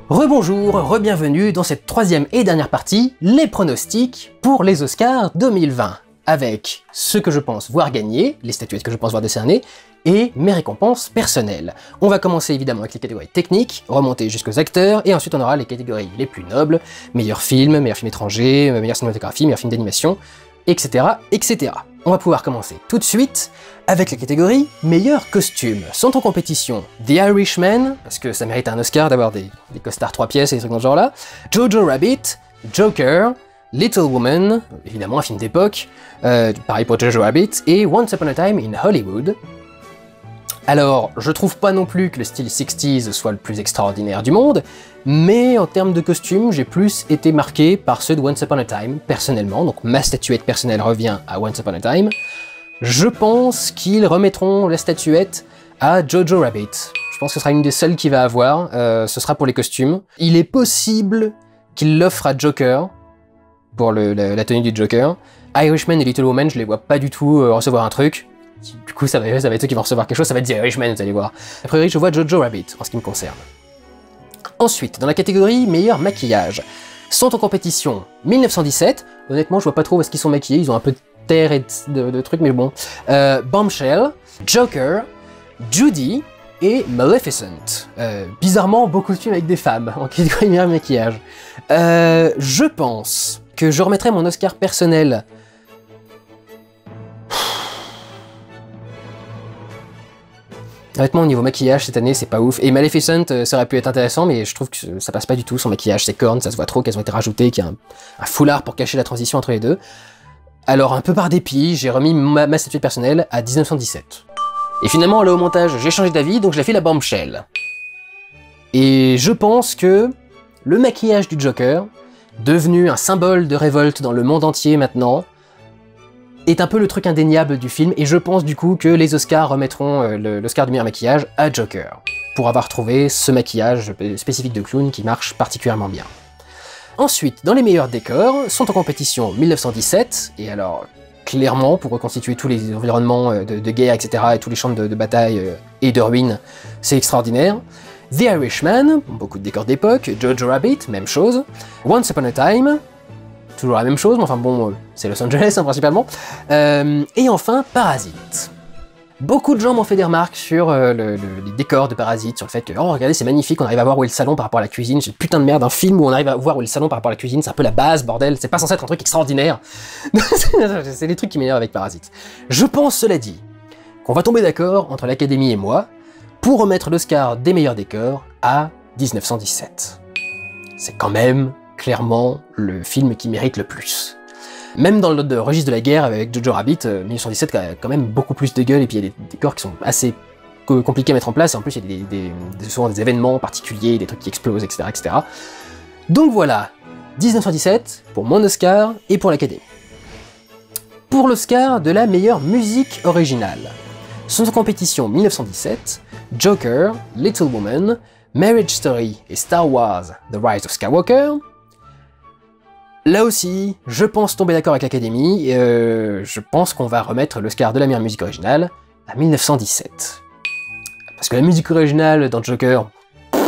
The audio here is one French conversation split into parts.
Rebonjour, re-bienvenue dans cette troisième et dernière partie, les pronostics pour les Oscars 2020, avec ce que je pense voir gagner, les statuettes que je pense voir décerner, et mes récompenses personnelles. On va commencer évidemment avec les catégories techniques, remonter jusqu'aux acteurs, et ensuite on aura les catégories les plus nobles, meilleurs films étrangers, meilleure cinématographie, meilleurs films d'animation, etc., etc. On va pouvoir commencer tout de suite avec la catégorie meilleurs costumes. Sont en compétition The Irishman, parce que ça mérite un Oscar d'avoir des costards 3 pièces et des trucs dans ce genre-là, Jojo Rabbit, Joker, Little Woman, évidemment un film d'époque, pareil pour Jojo Rabbit, et Once Upon a Time in Hollywood. Alors, je trouve pas non plus que le style 60s soit le plus extraordinaire du monde, mais en termes de costumes, j'ai plus été marqué par ceux de Once Upon a Time, personnellement, donc ma statuette personnelle revient à Once Upon a Time. Je pense qu'ils remettront la statuette à Jojo Rabbit. Je pense que ce sera une des seules qu'il va avoir, ce sera pour les costumes. Il est possible qu'il l'offre à Joker, pour la tenue du Joker. Irishman et Little Woman, je les vois pas du tout recevoir un truc. Du coup, ça va être eux qui vont recevoir quelque chose, ça va être The Irishman, vous allez voir. A priori, je vois Jojo Rabbit, en ce qui me concerne. Ensuite, dans la catégorie meilleur maquillage, sont en compétition 1917. Honnêtement, je vois pas trop où est-ce qu'ils sont maquillés, ils ont un peu de terre et de trucs, mais bon. Bombshell, Joker, Judy et Maleficent. Bizarrement, beaucoup de films avec des femmes en catégorie meilleur maquillage. Je pense que je remettrai mon Oscar personnel. Honnêtement, au niveau maquillage, cette année, c'est pas ouf. Et Maleficent, ça aurait pu être intéressant, mais je trouve que ça passe pas du tout, son maquillage, ses cornes, ça se voit trop qu'elles ont été rajoutées, qu'il y a un foulard pour cacher la transition entre les deux. Alors, un peu par dépit, j'ai remis ma statuette personnelle à 1917. Et finalement, là, au montage, j'ai changé d'avis, donc je l'ai fait la Bombshell. Et je pense que le maquillage du Joker, devenu un symbole de révolte dans le monde entier maintenant, est un peu le truc indéniable du film, et je pense du coup que les Oscars remettront l'Oscar du meilleur maquillage à Joker, pour avoir trouvé ce maquillage spécifique de clown qui marche particulièrement bien. Ensuite, dans les meilleurs décors, sont en compétition 1917, et alors, clairement, pour reconstituer tous les environnements de guerre, etc., et tous les champs de bataille et de ruines, c'est extraordinaire. The Irishman, beaucoup de décors d'époque, Jojo Rabbit, même chose, Once Upon a Time, toujours la même chose, mais enfin bon, c'est Los Angeles hein, principalement. Et enfin, Parasite. Beaucoup de gens m'ont fait des remarques sur les décors de Parasite, sur le fait que, oh regardez c'est magnifique, on arrive à voir où est le salon par rapport à la cuisine, c'est putain de merde, un film où on arrive à voir où est le salon par rapport à la cuisine, c'est un peu la base, bordel, c'est pas censé être un truc extraordinaire. C'est les trucs qui m'énervent avec Parasite. Je pense, cela dit, qu'on va tomber d'accord entre l'Académie et moi pour remettre l'Oscar des meilleurs décors à 1917. C'est quand même clairement le film qui mérite le plus. Même dans le registre de la guerre avec Jojo Rabbit, 1917 a quand même beaucoup plus de gueule et puis il y a des décors qui sont assez compliqués à mettre en place et en plus il y a souvent des événements particuliers, des trucs qui explosent, etc., etc. Donc voilà, 1917 pour mon Oscar et pour l'Académie. Pour l'Oscar de la meilleure musique originale, sont en compétition 1917, Joker, Little Woman, Marriage Story et Star Wars The Rise of Skywalker. Là aussi, je pense tomber d'accord avec l'Académie, je pense qu'on va remettre l'Oscar de la meilleure musique originale à 1917. Parce que la musique originale dans Joker, je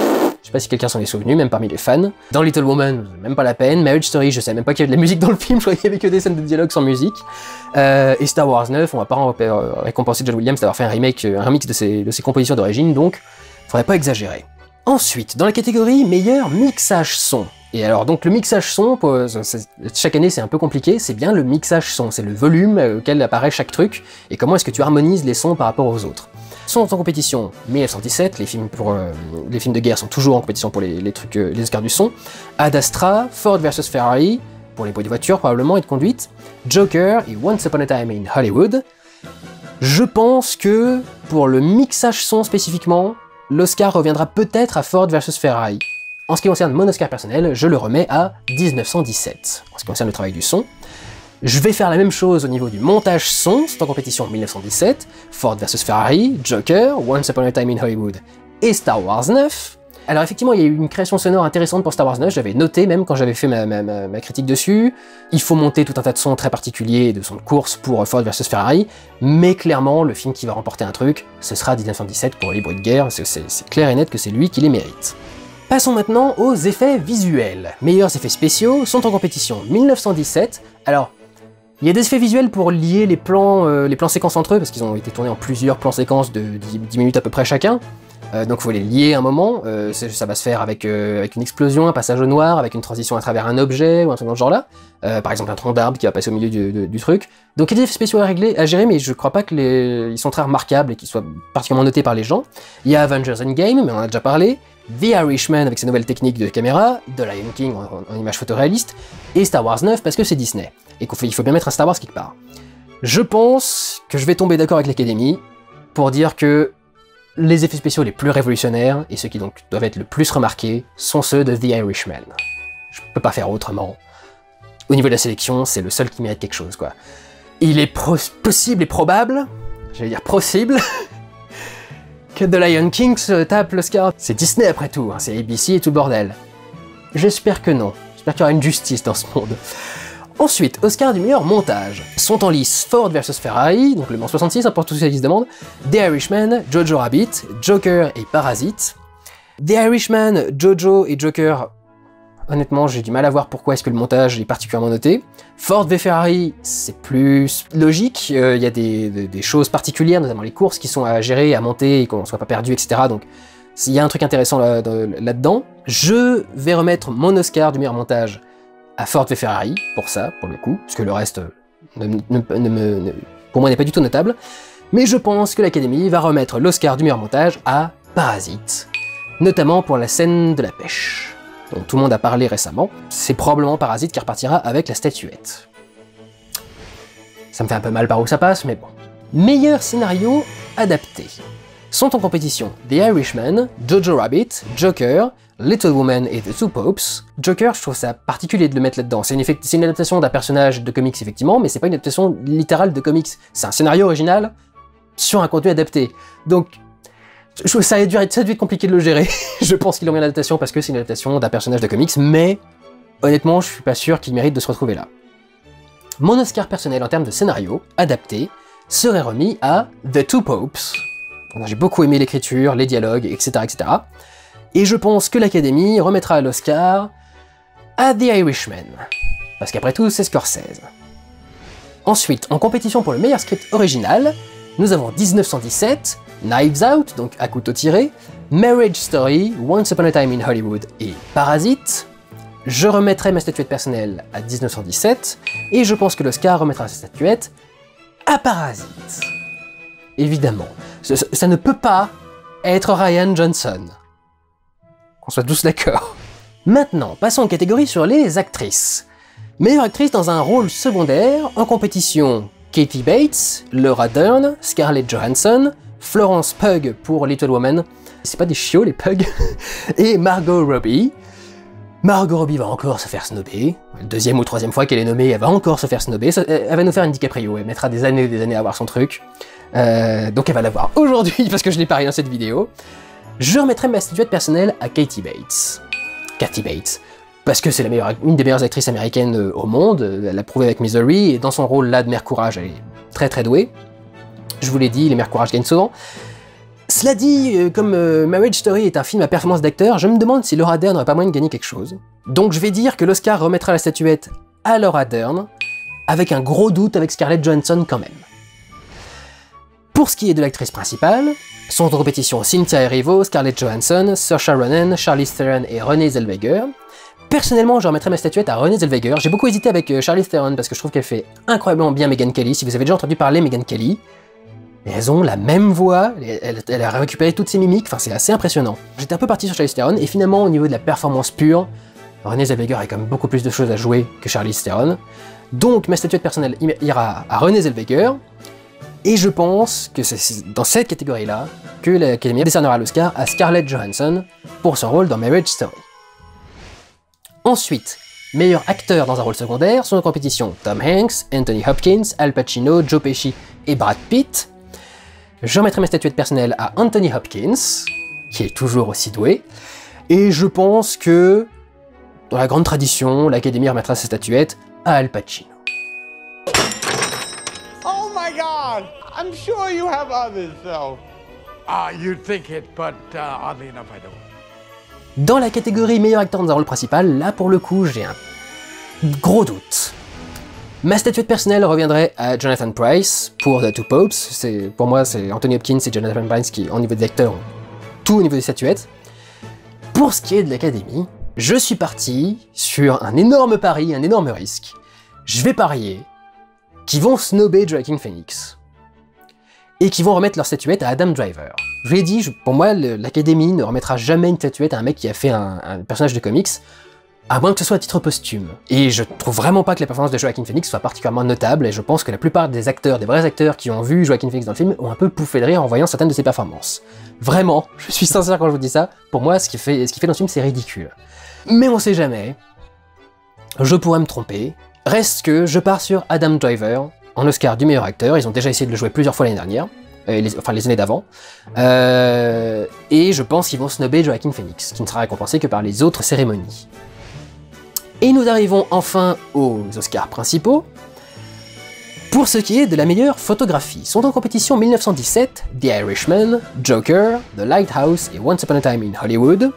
sais pas si quelqu'un s'en est souvenu, même parmi les fans. Dans Little Woman, même pas la peine. Marriage Story, je sais même pas qu'il y avait de la musique dans le film, je croyais qu'il y avait que des scènes de dialogue sans musique. Et Star Wars 9, on va pas récompenser John Williams d'avoir fait un remix de ses compositions d'origine, donc faudrait pas exagérer. Ensuite, dans la catégorie meilleur mixage son. Et alors donc le mixage son, chaque année c'est un peu compliqué, c'est bien le mixage son, c'est le volume auquel apparaît chaque truc, et comment est-ce que tu harmonises les sons par rapport aux autres. Sont en compétition 1917, les films de guerre sont toujours en compétition pour les Oscars du son, Ad Astra, Ford vs Ferrari, pour les bruits de voiture probablement et de conduite, Joker et Once Upon a Time in Hollywood. Je pense que pour le mixage son spécifiquement, l'Oscar reviendra peut-être à Ford vs Ferrari. En ce qui concerne mon Oscar personnel, je le remets à 1917. En ce qui concerne le travail du son, je vais faire la même chose au niveau du montage son, c'est en compétition 1917, Ford vs Ferrari, Joker, Once Upon a Time in Hollywood et Star Wars 9. Alors effectivement, il y a eu une création sonore intéressante pour Star Wars 9, j'avais noté même quand j'avais fait ma critique dessus. Il faut monter tout un tas de sons très particuliers, de sons de course pour Ford versus Ferrari, mais clairement, le film qui va remporter un truc, ce sera 1917 pour les bruits de guerre, c'est clair et net que c'est lui qui les mérite. Passons maintenant aux effets visuels. Meilleurs effets spéciaux sont en compétition 1917. Alors, il y a des effets visuels pour lier les plans séquences entre eux, parce qu'ils ont été tournés en plusieurs plans séquences de 10 minutes à peu près chacun. Donc il faut les lier un moment, ça va se faire avec une explosion, un passage au noir, avec une transition à travers un objet ou un truc dans ce genre là. Par exemple un tronc d'arbre qui va passer au milieu du truc. Donc il y a des effets spéciaux à gérer, mais je crois pas qu'ils sont très remarquables et qu'ils soient particulièrement notés par les gens. Il y a Avengers Endgame, mais on en a déjà parlé, The Irishman avec ses nouvelles techniques de caméra, The Lion King en image photoréaliste, et Star Wars 9 parce que c'est Disney, et il faut bien mettre un Star Wars quelque part. Je pense que je vais tomber d'accord avec l'Académie pour dire que les effets spéciaux les plus révolutionnaires, et ceux qui donc doivent être le plus remarqués, sont ceux de The Irishman. Je peux pas faire autrement. Au niveau de la sélection, c'est le seul qui mérite quelque chose, quoi. Il est possible et probable, j'allais dire possible, que The Lion King se tape l'Oscar. C'est Disney après tout, hein, c'est ABC et tout le bordel. J'espère que non. J'espère qu'il y aura une justice dans ce monde. Ensuite, Oscar du meilleur montage. Sont en lice Ford vs Ferrari, donc le Mans 66, hein, pour tous ceux qui se demandent, The Irishman, Jojo Rabbit, Joker et Parasite. The Irishman, Jojo et Joker, honnêtement, j'ai du mal à voir pourquoi est-ce que le montage est particulièrement noté. Ford v Ferrari, c'est plus logique, il y a des choses particulières, notamment les courses qui sont à gérer, à monter, et qu'on ne soit pas perdu, etc. Donc, il y a un truc intéressant là-dedans. Je vais remettre mon Oscar du meilleur montage à Ford v Ferrari, pour ça, pour le coup, parce que le reste, pour moi, n'est pas du tout notable. Mais je pense que l'Académie va remettre l'Oscar du meilleur montage à Parasite, notamment pour la scène de la pêche, dont tout le monde a parlé récemment. C'est probablement Parasite qui repartira avec la statuette. Ça me fait un peu mal par où ça passe, mais bon. Meilleur scénario adapté. Sont en compétition The Irishman, Jojo Rabbit, Joker, Little Woman et The Two Popes. Joker, je trouve ça particulier de le mettre là-dedans. C'est une adaptation d'un personnage de comics, effectivement, mais c'est pas une adaptation littérale de comics. C'est un scénario original sur un contenu adapté. Donc, ça a dû être compliqué de le gérer. Je pense qu'ils ont mis l'adaptation parce que c'est une adaptation d'un personnage de comics, mais honnêtement, je suis pas sûr qu'il mérite de se retrouver là. Mon Oscar personnel en termes de scénario adapté serait remis à The Two Popes. J'ai beaucoup aimé l'écriture, les dialogues, etc., etc. Et je pense que l'Académie remettra l'Oscar à The Irishman. Parce qu'après tout, c'est Scorsese. Ensuite, en compétition pour le meilleur script original, nous avons 1917, Knives Out, donc à couteau tiré, Marriage Story, Once Upon a Time in Hollywood et Parasite. Je remettrai ma statuette personnelle à 1917, et je pense que l'Oscar remettra sa statuette à Parasite. Évidemment, ça ne peut pas être Rian Johnson. Qu'on soit tous d'accord. Maintenant, passons en catégorie sur les actrices. Meilleure actrice dans un rôle secondaire, en compétition, Katie Bates, Laura Dern, Scarlett Johansson, Florence Pugh pour Little Woman, c'est pas des chiots les Pugh, et Margot Robbie. Margot Robbie va encore se faire snobber, deuxième ou troisième fois qu'elle est nommée, elle va encore se faire snobber, elle va nous faire une DiCaprio, elle mettra des années à avoir son truc, donc elle va l'avoir aujourd'hui parce que je l'ai parié dans cette vidéo. Je remettrai ma statuette personnelle à Katie Bates. Parce que c'est une des meilleures actrices américaines au monde, elle l'a prouvé avec Misery, et dans son rôle là de Mère Courage, elle est très très douée. Je vous l'ai dit, les Mères Courage gagnent souvent. Cela dit, comme Marriage Story est un film à performance d'acteur, je me demande si Laura Dern n'aurait pas moyen de gagner quelque chose. Donc je vais dire que l'Oscar remettra la statuette à Laura Dern, avec un gros doute avec Scarlett Johansson quand même. Pour ce qui est de l'actrice principale, sont en compétition Cynthia Erivo, Scarlett Johansson, Saoirse Ronan, Charlize Theron et Renée Zellweger. Personnellement, je remettrai ma statuette à Renée Zellweger. J'ai beaucoup hésité avec Charlize Theron parce que je trouve qu'elle fait incroyablement bien Megyn Kelly. Si vous avez déjà entendu parler Megyn Kelly, elles ont la même voix, elle a récupéré toutes ses mimiques, enfin c'est assez impressionnant. J'étais un peu parti sur Charlize Theron et finalement au niveau de la performance pure, Renée Zellweger a quand même beaucoup plus de choses à jouer que Charlize Theron. Donc ma statuette personnelle ira à Renée Zellweger. Et je pense que c'est dans cette catégorie-là que l'Académie décernera l'Oscar à Scarlett Johansson pour son rôle dans Marriage Story. Ensuite, meilleur acteur dans un rôle secondaire sont en compétition Tom Hanks, Anthony Hopkins, Al Pacino, Joe Pesci et Brad Pitt. Je remettrai ma statuette personnelle à Anthony Hopkins, qui est toujours aussi doué. Et je pense que, dans la grande tradition, l'Académie remettra sa statuette à Al Pacino. Oh my God! I'm sure you have others, though. You'd think it, but oddly enough, I don't. Dans la catégorie meilleur acteur dans un rôle principal, là pour le coup, j'ai un gros doute. Ma statuette personnelle reviendrait à Jonathan Pryce pour The Two Popes. Pour moi, c'est Anthony Hopkins et Jonathan Pryce qui, au niveau des acteurs, ont tout au niveau des statuettes. Pour ce qui est de l'Académie, je suis parti sur un énorme pari, un énorme risque. Je vais parier qu'ils vont snobber Joaquin Phoenix et qu'ils vont remettre leur statuette à Adam Driver. Je l'ai dit, pour moi, l'Académie ne remettra jamais une statuette à un mec qui a fait un personnage de comics, à moins que ce soit à titre posthume. Et je trouve vraiment pas que la performance de Joaquin Phoenix soit particulièrement notable, et je pense que la plupart des acteurs, des vrais acteurs qui ont vu Joaquin Phoenix dans le film, ont un peu pouffé de rire en voyant certaines de ses performances. Vraiment, je suis sincère quand je vous dis ça, pour moi, ce qu'il fait dans ce film, c'est ridicule. Mais on sait jamais, je pourrais me tromper, reste que je pars sur Adam Driver, en Oscar du meilleur acteur, ils ont déjà essayé de le jouer plusieurs fois l'année dernière, les années d'avant, et je pense qu'ils vont snobber Joaquin Phoenix, qui ne sera récompensé que par les autres cérémonies. Et nous arrivons enfin aux Oscars principaux. Pour ce qui est de la meilleure photographie, sont en compétition 1917, The Irishman, Joker, The Lighthouse et Once Upon a Time in Hollywood.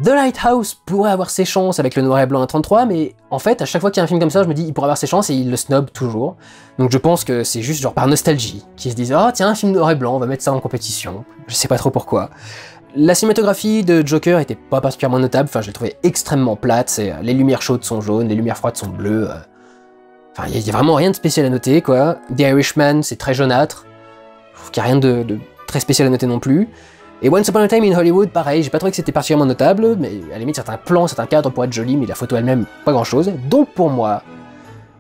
The Lighthouse pourrait avoir ses chances avec le noir et blanc à 33, mais en fait, à chaque fois qu'il y a un film comme ça, je me dis, il pourrait avoir ses chances et il le snob toujours. Donc je pense que c'est juste genre par nostalgie, qu'ils se disent « Ah tiens, un film noir et blanc, on va mettre ça en compétition. » Je sais pas trop pourquoi. La cinématographie de Joker était pas particulièrement notable, enfin je l'ai trouvée extrêmement plate, les lumières chaudes sont jaunes, les lumières froides sont bleues, enfin il y a vraiment rien de spécial à noter quoi. The Irishman c'est très jaunâtre, je trouve qu'il n'y a rien de très spécial à noter non plus. Et Once Upon a Time in Hollywood pareil, j'ai pas trouvé que c'était particulièrement notable, mais à la limite certains plans, certains cadres pourraient être jolis, mais la photo elle-même pas grand chose. Donc pour moi,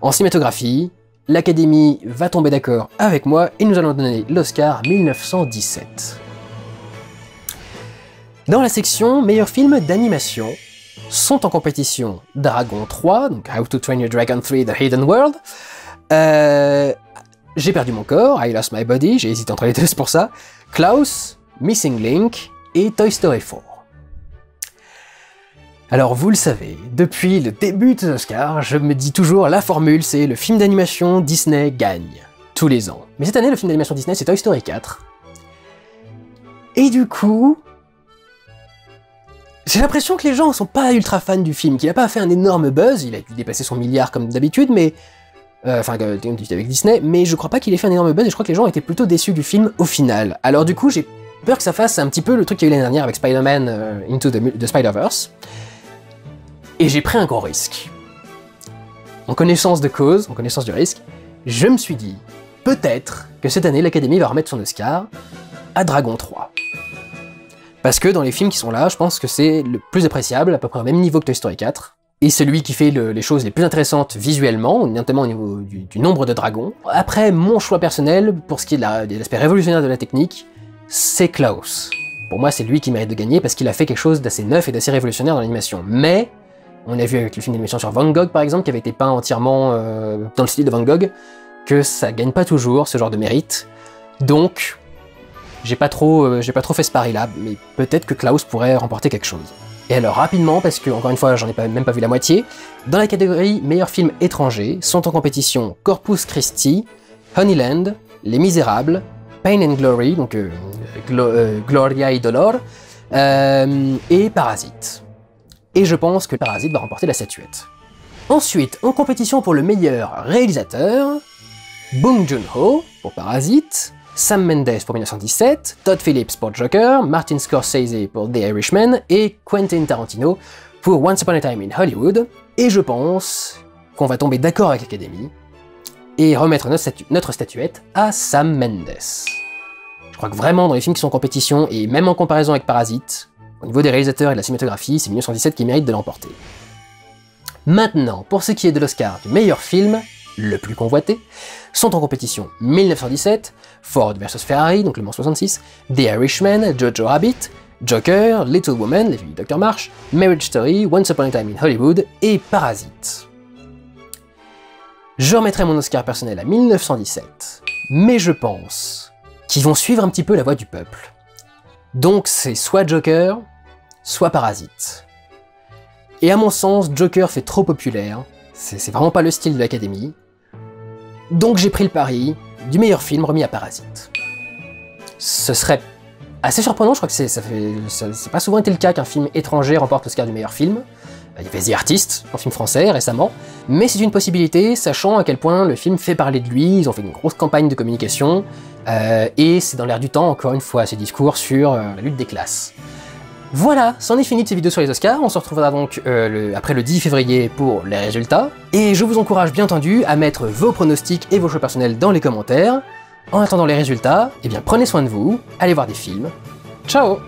en cinématographie, l'Académie va tomber d'accord avec moi et nous allons donner l'Oscar 1917. Dans la section meilleur film d'animation, sont en compétition Dragon 3, donc How to Train Your Dragon 3 The Hidden World, J'ai perdu mon corps, I Lost My Body, j'ai hésité entre les deux, c'est pour ça, Klaus, Missing Link et Toy Story 4. Alors vous le savez, depuis le début des Oscars, je me dis toujours la formule c'est le film d'animation Disney gagne, tous les ans. Mais cette année le film d'animation Disney c'est Toy Story 4. Et du coup, j'ai l'impression que les gens sont pas ultra fans du film, qu'il a pas fait un énorme buzz, il a dû dépasser son milliard comme d'habitude, mais... Enfin, avec Disney, mais je crois pas qu'il ait fait un énorme buzz, et je crois que les gens étaient plutôt déçus du film au final. Alors du coup, j'ai peur que ça fasse un petit peu le truc qu'il y a eu l'année dernière avec Spider-Man Into the Spider-Verse, et j'ai pris un gros risque. En connaissance de cause, en connaissance du risque, je me suis dit, peut-être que cette année, l'Académie va remettre son Oscar à Dragon 3. Parce que dans les films qui sont là, je pense que c'est le plus appréciable, à peu près au même niveau que Toy Story 4, et celui qui fait les choses les plus intéressantes visuellement, notamment au niveau du nombre de dragons. Après, mon choix personnel, pour ce qui est de l'aspect révolutionnaire de la technique, c'est Klaus. Pour moi, c'est lui qui mérite de gagner, parce qu'il a fait quelque chose d'assez neuf et d'assez révolutionnaire dans l'animation. Mais, on a vu avec le film d'animation sur Van Gogh, par exemple, qui avait été peint entièrement dans le style de Van Gogh, que ça gagne pas toujours ce genre de mérite. Donc, j'ai pas trop fait ce pari-là, mais peut-être que Klaus pourrait remporter quelque chose. Et alors rapidement, parce que encore une fois j'en ai même pas vu la moitié, dans la catégorie meilleur film étranger sont en compétition Corpus Christi, Honeyland, Les Misérables, Pain and Glory, donc Gloria y Dolor, et Parasite. Et je pense que Parasite va remporter la statuette. Ensuite, en compétition pour le meilleur réalisateur, Bong Joon-ho pour Parasite, Sam Mendes pour 1917, Todd Phillips pour Joker, Martin Scorsese pour The Irishman et Quentin Tarantino pour Once Upon a Time in Hollywood. Et je pense qu'on va tomber d'accord avec l'Académie et remettre notre statuette à Sam Mendes. Je crois que vraiment dans les films qui sont en compétition, et même en comparaison avec Parasite, au niveau des réalisateurs et de la cinématographie, c'est 1917 qui mérite de l'emporter. Maintenant, pour ce qui est de l'Oscar du meilleur film, le plus convoité, sont en compétition 1917, Ford vs Ferrari, donc Le Mans 66, The Irishman, Jojo Rabbit, Joker, Little Woman, Les filles du Dr Marsh, Marriage Story, Once Upon a Time in Hollywood et Parasite. Je remettrai mon Oscar personnel à 1917, mais je pense qu'ils vont suivre un petit peu la voix du peuple. Donc c'est soit Joker, soit Parasite. Et à mon sens, Joker fait trop populaire, c'est vraiment pas le style de l'Académie, donc j'ai pris le pari du meilleur film remis à Parasite. Ce serait assez surprenant, je crois que c'est pas souvent été le cas qu'un film étranger remporte l'Oscar du meilleur film. Il y avait The Artist, un film français récemment, mais c'est une possibilité, sachant à quel point le film fait parler de lui, ils ont fait une grosse campagne de communication, et c'est dans l'air du temps, encore une fois, ce discours sur la lutte des classes. Voilà, c'en est fini de ces vidéos sur les Oscars, on se retrouvera donc après le 10 février pour les résultats, et je vous encourage bien entendu à mettre vos pronostics et vos choix personnels dans les commentaires. En attendant les résultats, eh bien prenez soin de vous, allez voir des films, ciao!